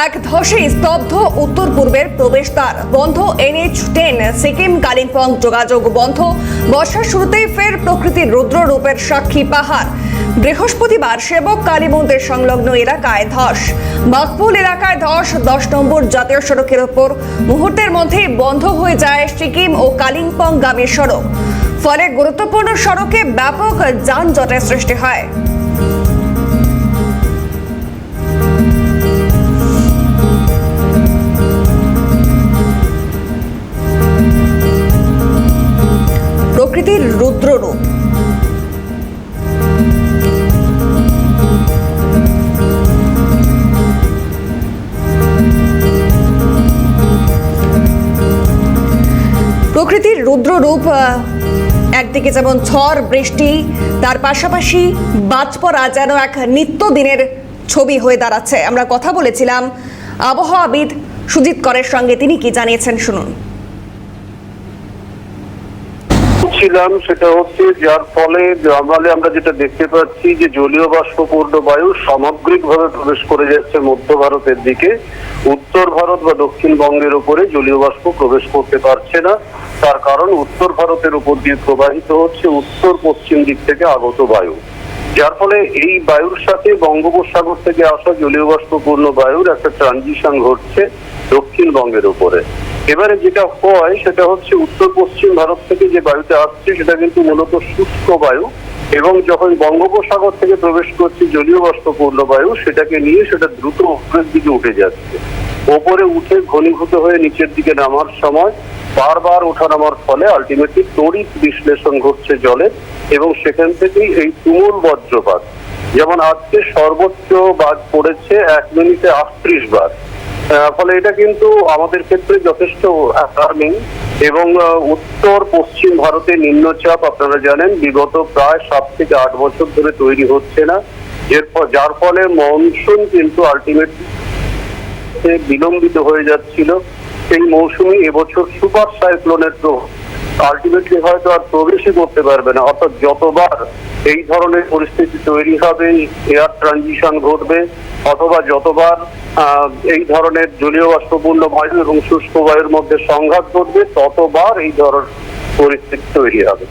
এক ধসে স্তব্ধ উত্তর পূর্বের প্রবেশদ্বার, বন্ধ NH10 সিকিম কালিম্পং যোগাযোগ বন্ধ। বর্ষার শুরুতেই ফের প্রকৃতির রুদ্র রূপের সাক্ষী পাহাড়। বৃহস্পতিবার সেবক কালী মন্দির সংলগ্ন এলাকায় ধস। বাগপুল এলাকায় ধস। 10 নম্বর জাতীয় সড়কের ওপর মুহূর্তের মধ্যেই বন্ধ হয়ে যায় সিকিম ও কালিম্পং গামী সড়ক। ফলে গুরুত্বপূর্ণ সড়কে ব্যাপক যানজটের সৃষ্টি হয়। প্রকৃতির রুদ্র রূপ। প্রকৃতির রুদ্র রূপ, একদিকে যেমন ঝড় বৃষ্টি, তার পাশাপাশি বাজ পড়া যেন এক নিত্যদিনের ছবি হয়ে দাঁড়াচ্ছে। আমরা কথা বলেছিলাম আবহাওয়াবিদ সুজিত করের সঙ্গে, তিনি কি জানিয়েছেন শুনুন। সেটা হচ্ছে যার ফলে আমরা যেটা দেখতে পাচ্ছি যে জলীয় বাষ্পপূর্ণ বায়ু সামগ্রিকভাবে প্রবেশ করে যাচ্ছে মধ্য ভারতের দিকে। উত্তর ভারত বা দক্ষিণবঙ্গের উপরে জলীয় বাষ্প প্রবেশ করতে পারছে না। তার কারণ উত্তর ভারতের উপর দিয়ে প্রবাহিত হচ্ছে উত্তর পশ্চিম দিক থেকে আগত বায়ু, যার ফলে এই বায়ুর সাথে বঙ্গোপসাগর থেকে আসা জলীয় বাষ্পপূর্ণ বায়ুর একটা ট্রানজিশন ঘটছে দক্ষিণবঙ্গের উপরে। এবারে যেটা হয় সেটা হচ্ছে উত্তর পশ্চিম ভারত থেকে যে বায়ুটা আসছে সেটা কিন্তু মূলত শুষ্ক বায়ু, এবং যখন বঙ্গোপসাগর থেকে প্রবেশ করছে জলীয় বাষ্পপূর্ণ বায়ু, সেটাকে নিয়ে সেটা দ্রুত উপরের দিকে উঠে যাচ্ছে। ওপরে উঠে ঘনীভূত হয়ে নিচের দিকে নামার সময় বারবার ওঠানামার ফলে আলটিমেটলি তড়িৎ বিশ্লেষণ ঘটছে জলের, এবং সেখান থেকেই এই তুমুল বজ্রপাত। যেমন আজকে সর্বোচ্চ বাজ পড়েছে 1 মিনিটে 38 বার। ফলে এটা কিন্তু আমাদের ক্ষেত্রে যথেষ্ট অ্যালার্মিং। এবং উত্তর পশ্চিম ভারতে নিম্নচাপ আপনারা জানেন বিগত প্রায় 7 থেকে 8 বছর ধরে তৈরি হচ্ছে না, যার ফলে মনসুন কিন্তু আলটিমেটলি বিলম্বিত হয়ে যাচ্ছিল। সেই মৌসুমি এবছর সুপার সাইক্লোনের আলটিমেটলি হয়তো আর প্রবেশই করতে পারবে না। অর্থাৎ যতবার এই ধরনের পরিস্থিতি তৈরি হবে, এয়ার ট্রানজিশন ঘটবে, অথবা যতবার এই ধরনের জলীয় বাষ্পপূর্ণ বায়ু এবং শুষ্ক বায়ুর মধ্যে সংঘাত ঘটবে, ততবার এই ধরনের পরিস্থিতি তৈরি হবে।